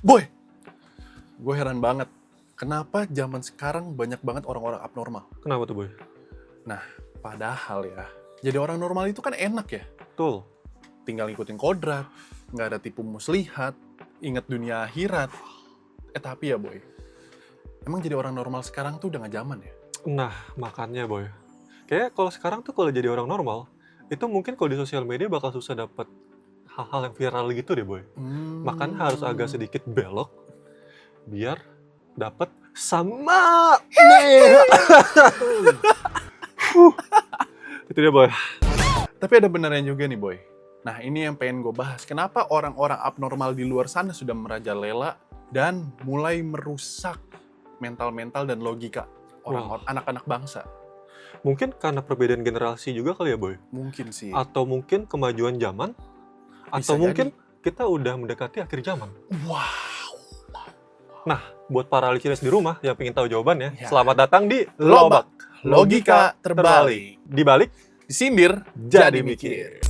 Boy, gue heran banget. Kenapa zaman sekarang banyak banget orang-orang abnormal? Kenapa tuh, Boy? Nah, padahal ya, jadi orang normal itu kan enak ya. Betul. Tinggal ngikutin kodrat, nggak ada tipu muslihat, ingat dunia akhirat. Tapi ya boy, emang jadi orang normal sekarang tuh udah nggak zaman ya? Nah, makanya, Boy. Kayak kalau sekarang tuh kalau jadi orang normal, itu mungkin kalau di sosial media bakal susah dapet hal-hal yang viral gitu deh, Boy. Makanya harus agak sedikit belok, biar dapet sama nih. Itu dia, Boy. Tapi ada benernya juga nih boy. Nah ini yang pengen gue bahas. Kenapa orang-orang abnormal di luar sana sudah merajalela dan mulai merusak mental-mental dan logika orang anak-anak bangsa? Mungkin karena perbedaan generasi juga kali ya, Boy. Mungkin sih. Atau mungkin kemajuan zaman, Bisa atau mungkin jadi. kita udah mendekati akhir zaman. Wow. Nah, buat para listeners di rumah yang pengen tahu jawabannya, Ya. selamat datang di Lobak. Logika terbalik. Dibalik, Disindir, jadi mikir.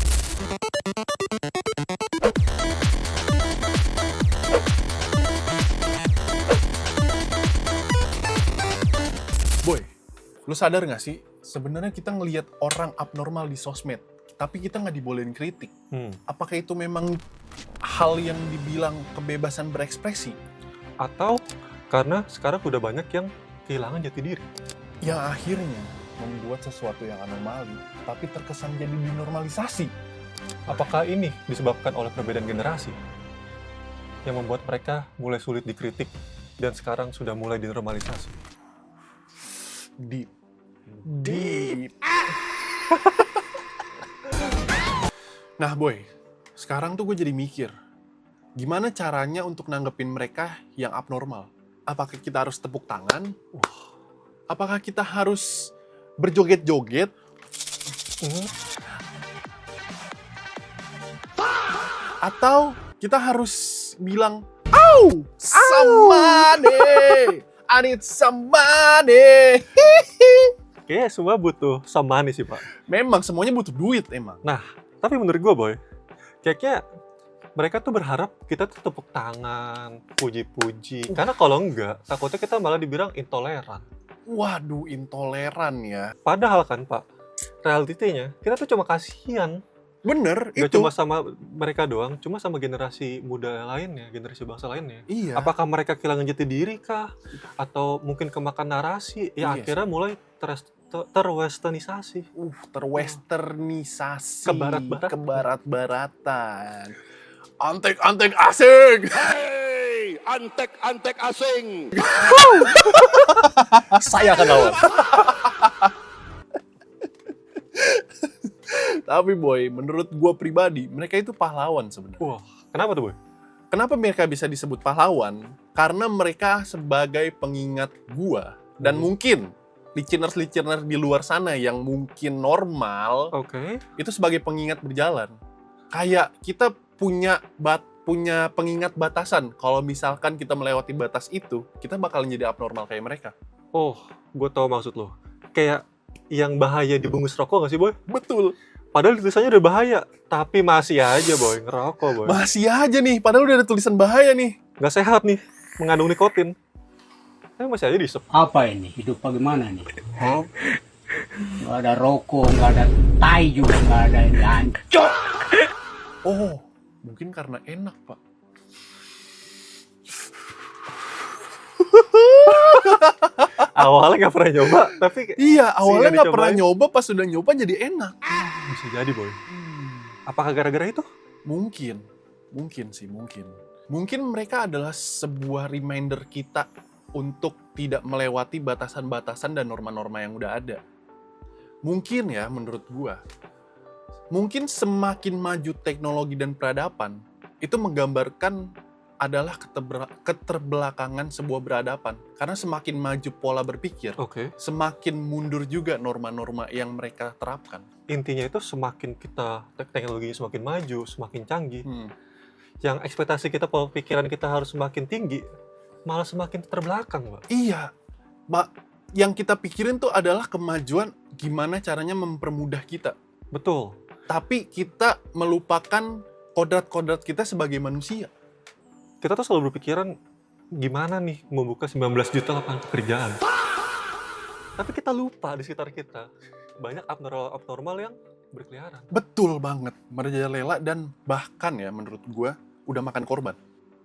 Boy, lu sadar gak sih? Sebenarnya kita ngelihat orang abnormal di sosmed, tapi kita nggak dibolehin kritik. Apakah itu memang hal yang dibilang kebebasan berekspresi? Atau karena sekarang udah banyak yang kehilangan jati diri. Yang akhirnya membuat sesuatu yang anomali, tapi terkesan jadi dinormalisasi. Apakah ini disebabkan oleh perbedaan generasi yang membuat mereka mulai sulit dikritik dan sekarang sudah mulai dinormalisasi? Deep. Nah boy, sekarang tuh gue jadi mikir, gimana caranya untuk nanggepin mereka yang abnormal? Apakah kita harus tepuk tangan? Apakah kita harus berjoget-joget? Atau kita harus bilang, "Au! Somebody! I need somebody!" Kayaknya semua butuh sama nih sih, Pak. Memang semuanya butuh duit emang. Nah, tapi menurut gue, Boy, kayaknya mereka tuh berharap kita tuh tepuk tangan, puji-puji. Karena kalau enggak, takutnya kita malah dibilang intoleran. Waduh, intoleran ya. Padahal kan, Pak, realitinya kita tuh cuma kasihan. Bener, Gak itu. cuma sama mereka doang, cuma sama generasi muda lainnya, generasi bangsa lainnya. Iya. Apakah mereka kehilangan jati diri kah? Atau mungkin kemakan narasi? Ya Iya akhirnya mulai terwesternisasi. Terwesternisasi. Kebarat-baratan. Kebarat-baratan. Antek-antek asing. Hei, antek-antek asing. Saya akan lawan. Tapi boy, menurut gue pribadi, mereka itu pahlawan sebenarnya. Wah, kenapa tuh, Boy? Kenapa mereka bisa disebut pahlawan? Karena mereka sebagai pengingat gua. Dan mungkin listeners-listeners di luar sana yang mungkin normal, Oke. itu sebagai pengingat berjalan. Kayak kita punya pengingat batasan. Kalau misalkan kita melewati batas itu, kita bakal jadi abnormal kayak mereka. Oh, gue tau maksud lo. Kayak yang bahaya dibungkus rokok gak sih, Boy? Betul. Padahal tulisannya udah bahaya, tapi masih aja, Boy, ngerokok, Boy. Masih aja nih, padahal udah ada tulisan bahaya nih. Gak sehat nih, mengandung nikotin. Tapi masih aja disep. Apa ini? Hidup bagaimana nih? Nggak ada rokok, nggak ada tai juga, nggak ada yang hancur. Oh, mungkin karena enak, Pak. Awalnya gak pernah nyoba, tapi Iya, awalnya nggak pernah dicobain. nyoba, pas udah nyoba jadi enak. Bisa jadi, Boy. Apakah gara-gara itu? Mungkin sih, mungkin. Mungkin mereka adalah sebuah reminder kita untuk tidak melewati batasan-batasan dan norma-norma yang udah ada. Mungkin ya, menurut gua. Mungkin semakin maju teknologi dan peradaban, itu menggambarkan adalah keterbelakangan sebuah peradaban. Karena semakin maju pola berpikir, Oke. semakin mundur juga norma-norma yang mereka terapkan. Intinya itu semakin kita, teknologinya semakin maju, semakin canggih, Hmm. yang ekspektasi kita, pola pikiran kita harus semakin tinggi, malah semakin terbelakang, Pak. Iya, Mbak. Yang kita pikirin tuh adalah kemajuan gimana caranya mempermudah kita. Betul. Tapi kita melupakan kodrat-kodrat kita sebagai manusia. kita tuh selalu berpikiran gimana nih membuka 19 juta lapangan pekerjaan. Tapi kita lupa di sekitar kita banyak abnormal yang berkeliaran. Betul banget, merajalela dan bahkan ya menurut gua udah makan korban.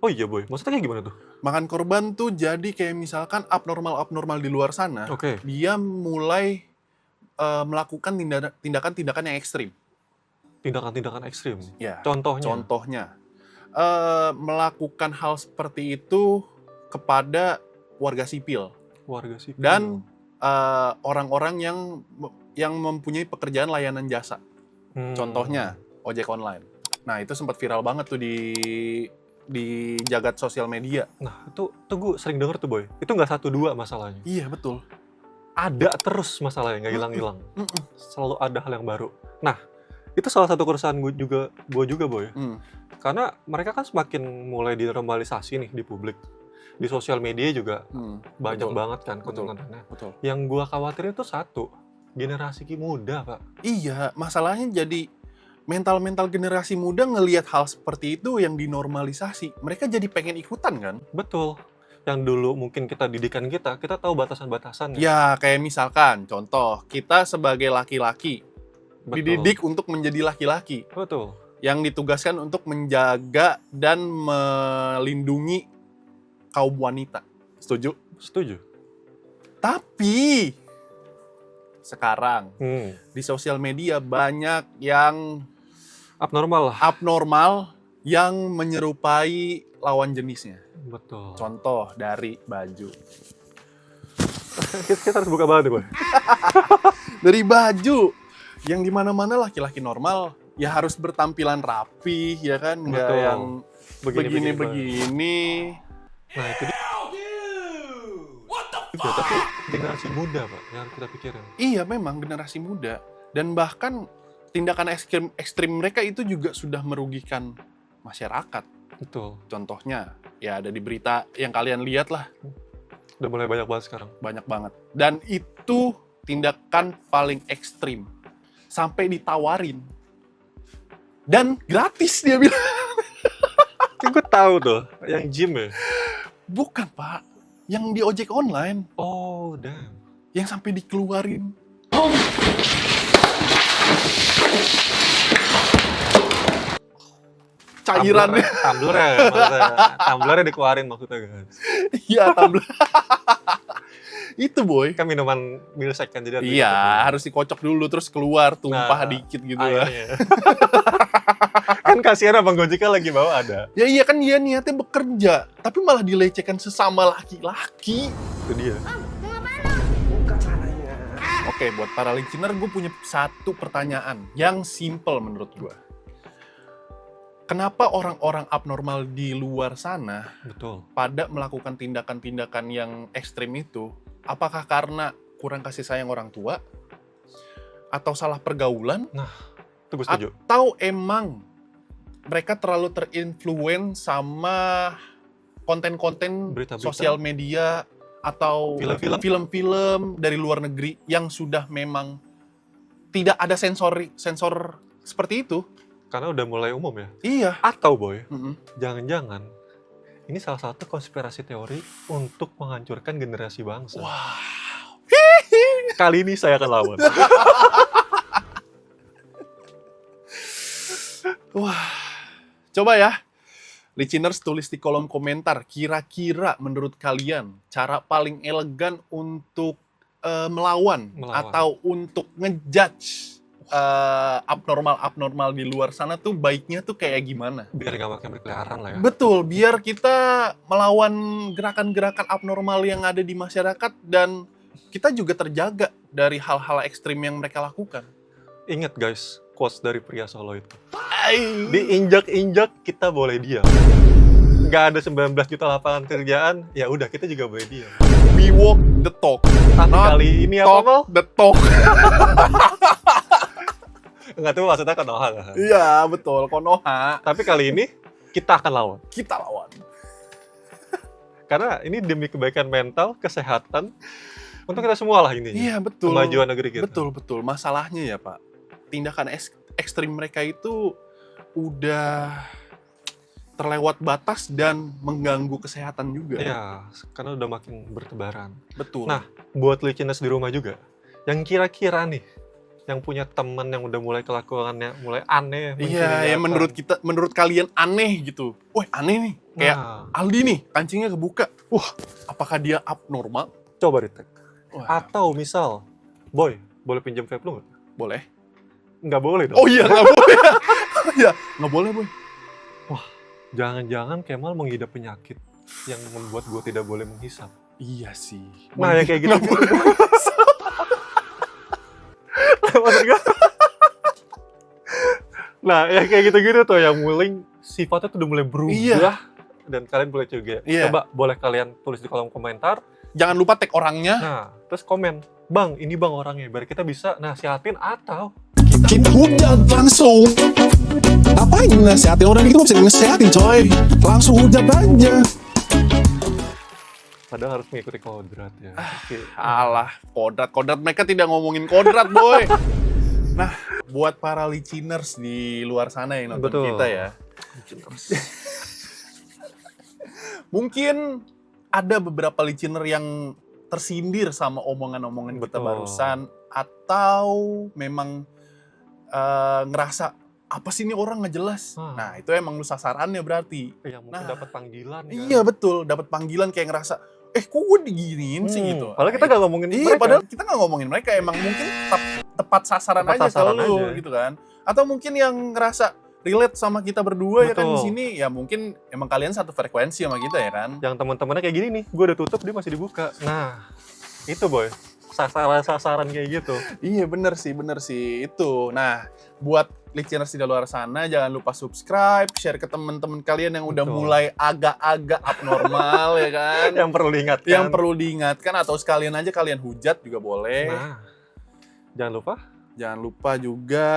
Oh iya boy, maksudnya kayak gimana tuh? Makan korban tuh jadi kayak misalkan abnormal di luar sana, Oke. dia mulai melakukan tindakan-tindakan yang ekstrim. Tindakan-tindakan ekstrim. Ya, Contohnya. Melakukan hal seperti itu kepada warga sipil Warga sipil. dan orang-orang yang mempunyai pekerjaan layanan jasa. Contohnya ojek online. Nah itu sempat viral banget tuh di jagat sosial media. Nah itu gue sering denger tuh boy. Itu nggak 1-2 masalahnya. Iya betul. Ada terus masalahnya, nggak hilang-hilang. Selalu ada hal yang baru. Nah itu salah satu keresahan gue juga boy. Karena mereka kan semakin mulai dinormalisasi nih di publik. Di sosial media juga banyak banget kan konten-kontennya. Betul. Yang gue khawatirin itu satu, generasi muda pak. Iya, masalahnya jadi mental generasi muda ngelihat hal seperti itu yang dinormalisasi. Mereka jadi pengen ikutan kan? Betul. Yang dulu mungkin didikan kita tahu batasan-batasannya. Ya, kayak misalkan, contoh, kita sebagai laki-laki Betul. dididik untuk menjadi laki-laki. Betul. Yang ditugaskan untuk menjaga dan melindungi kaum wanita. Setuju? Setuju. Tapi sekarang di sosial media banyak yang Abnormal lah. abnormal yang menyerupai lawan jenisnya. Betul. Contoh dari baju. Kita harus buka banget boy. Dari baju yang dimana-mana laki-laki normal ya harus bertampilan rapi ya kan, nggak Betul. yang Begini. begini. Nah itu dia. Tapi generasi muda pak yang harus kita pikirin. Iya memang generasi muda dan bahkan tindakan ekstrim mereka itu juga sudah merugikan masyarakat. Betul. Contohnya ya ada di berita yang kalian lihat lah, Udah mulai banyak banget sekarang. banyak banget. Dan itu tindakan paling ekstrim sampai ditawarin dan gratis dia bilang. Kan gue tahu tuh yang gym ya. Bukan pak, yang di ojek online Oh damn. yang sampai dikeluarin. Cairannya. Tumblernya dikeluarin maksudnya guys. Iya, tumbler. Itu boy. Kan minuman milkshake kan jadi Iya, harus dikocok dulu terus keluar tumpah Nah, dikit gitu lah. airnya. Kan kasihan abang Gojeknya lagi bawa ada. Ya iya kan dia niatnya bekerja, tapi malah dilecehkan sesama laki-laki. Itu dia. Oke, buat para listener gue punya satu pertanyaan yang simple menurut gue. Kenapa orang-orang abnormal di luar sana Betul. pada melakukan tindakan-tindakan yang ekstrim itu? Apakah karena kurang kasih sayang orang tua? Atau salah pergaulan? Itu gue setuju. Atau emang mereka terlalu terinfluence sama konten-konten Berita-berita. sosial media atau Film-film. film-film dari luar negeri yang sudah memang tidak ada sensor seperti itu? Karena udah mulai umum ya. Iya. Atau boy, Mm-mm. jangan-jangan ini salah satu konspirasi teori untuk menghancurkan generasi bangsa. Wah. Kali ini saya akan lawan. Wah. Coba ya. Listeners tulis di kolom komentar, kira-kira menurut kalian cara paling elegan untuk melawan atau untuk ngejudge abnormal di luar sana tuh baiknya tuh kayak gimana? Biar gak makin berkeliaran lah ya. Betul, biar kita melawan gerakan-gerakan abnormal yang ada di masyarakat dan kita juga terjaga dari hal-hal ekstrim yang mereka lakukan. Ingat guys, quotes dari pria Solo itu. Ay. Diinjak-injak kita boleh diam. Gak ada 19 juta lapangan kerjaan, ya udah kita juga boleh diam. We walk the talk. Tapi Not kali ini apa talk Mal? the talk. Enggak tahu maksudnya Konoha kan. Iya, betul. Konoha. Tapi kali ini kita akan lawan. Kita lawan. Karena ini demi kebaikan mental, kesehatan untuk kita semua lah intinya. Iya, betul. Kemajuan negeri kita. Betul. Masalahnya ya, Pak. Tindakan ekstrim mereka itu udah terlewat batas dan mengganggu kesehatan juga. Iya, karena udah makin bertebaran. Betul. Nah, buat listeners di rumah juga, yang kira-kira nih, yang punya temen yang udah mulai kelakuannya mulai aneh, iya, yang menurut kalian aneh gitu. Wah, aneh nih. Kayak Nah, Aldi nih, kancingnya kebuka. Wah, apakah dia abnormal? coba di-tag. Wah, Atau misal, Boy, boleh pinjam vape lu nggak? boleh. Nggak boleh dong. Oh iya, nggak boleh. Iya, nggak boleh, Boy. Jangan-jangan Kemal mengidap penyakit yang membuat gue tidak boleh menghisap. Iya sih. Nah, yang kayak gitu. Nggak boleh. Maksud gue, nah, yang kayak gitu-gitu tuh, yang mulai sifatnya tuh udah mulai berubah. Iya. Dan kalian boleh juga. Iya. Coba boleh kalian tulis di kolom komentar. Jangan lupa tag orangnya. Nah, terus komen, Bang, ini Bang orangnya. Biar kita bisa nasihatin atau Kita hujat langsung. Ngapain nasihatin orang itu, bisa nasihatin coy. Langsung hujat aja. padahal harus mengikuti kodrat ya. Oke. Alah, kodrat mereka tidak ngomongin kodrat, Boy. Nah, buat para listeners di luar sana yang nonton Betul. kita ya. Mungkin ada beberapa listener yang tersindir sama omongan-omongan kita Betul. barusan, atau memang ngerasa apa sih ini orang nggak jelas. Nah, itu emang lu sasarannya berarti. Yang mungkin Nah, dapat panggilan kan. Iya betul, dapat panggilan kayak ngerasa, kok gue diginiin sih gitu. Padahal kita nggak ngomongin Iya, mereka. padahal kita nggak ngomongin mereka, emang mungkin tepat sasaran Tepat aja sasaran ke lu aja. gitu kan. Atau mungkin yang ngerasa relate sama kita berdua ya kan di Betul. sini, ya mungkin emang kalian satu frekuensi sama kita ya kan. Yang teman-temannya kayak gini nih, gue udah tutup, dia masih dibuka. Nah, itu Boy, sasaran-sasaran kayak gitu. Iya bener sih itu. Nah, buat listeners di luar sana jangan lupa subscribe, share ke teman-teman kalian yang udah Betul. mulai agak-agak abnormal ya kan. Yang perlu diingatkan. Yang perlu diingatkan, atau sekalian aja kalian hujat juga boleh. Nah, jangan lupa juga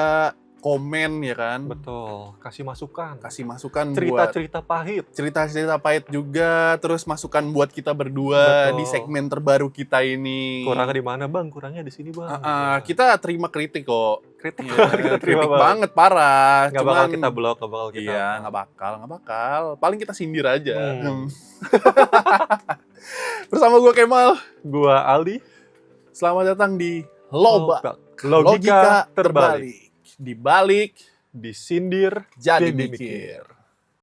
komen ya kan. betul, kasih masukan. Kasih masukan buat Cerita-cerita pahit. cerita-cerita pahit juga, terus masukan buat kita berdua Betul. di segmen terbaru kita ini. Kurangnya di mana Bang? Kurangnya di sini Bang. Kita terima kritik kok. kritik Iya, kita terima kritik banget parah. Nggak bakal kita blok, nggak bakal kita. Iya, nggak bakal. Paling kita sindir aja. Bersama gue Kemal. Gua Aldi. Selamat datang di Lobak. Logika terbalik. Di balik Disindir, jadi jadi mikir.